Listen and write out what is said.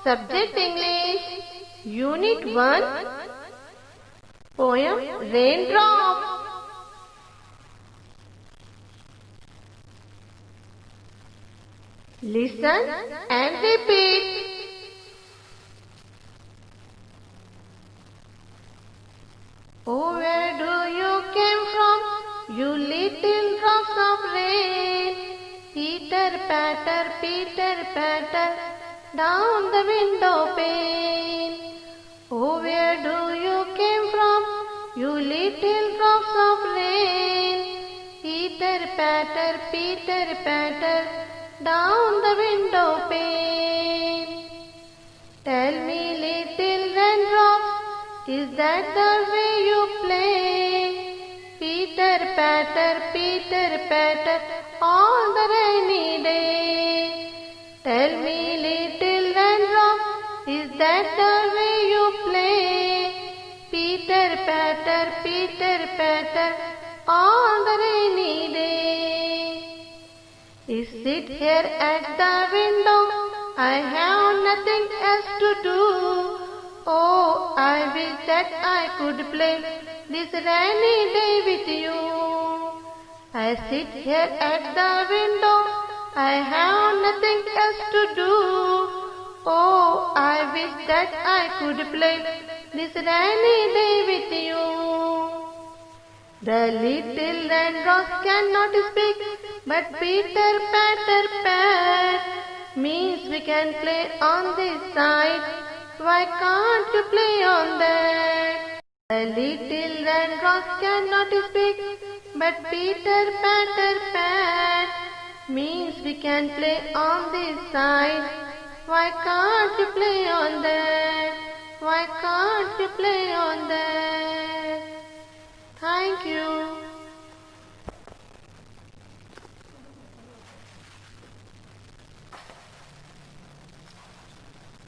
Subject English, Unit 1, Poem Raindrop. Listen and repeat. Oh, where do you came from, you little drops of rain? Peter patter, down the window pane. Oh, where do you came from, you little drops of rain? Peter patter, down the window pane. Tell me, little raindrops, is that the way you play? Peter patter, all the rainy day. Tell me, little raindrops, is that the way you play? Peter patter, all the rainy day. Sit here at the window, I have nothing else to do. Oh, I wish that I could play this rainy day with you. I sit here at the window, I have nothing else to do. Oh, I wish that I could play this rainy day with you. The little raindrops cannot speak, but Peter patter pat means we can play on this side. Why can't you play on that? The little raindrops cannot speak, but Peter patter pat means we can play on this side. Why can't you play on that? Why can't you play on that?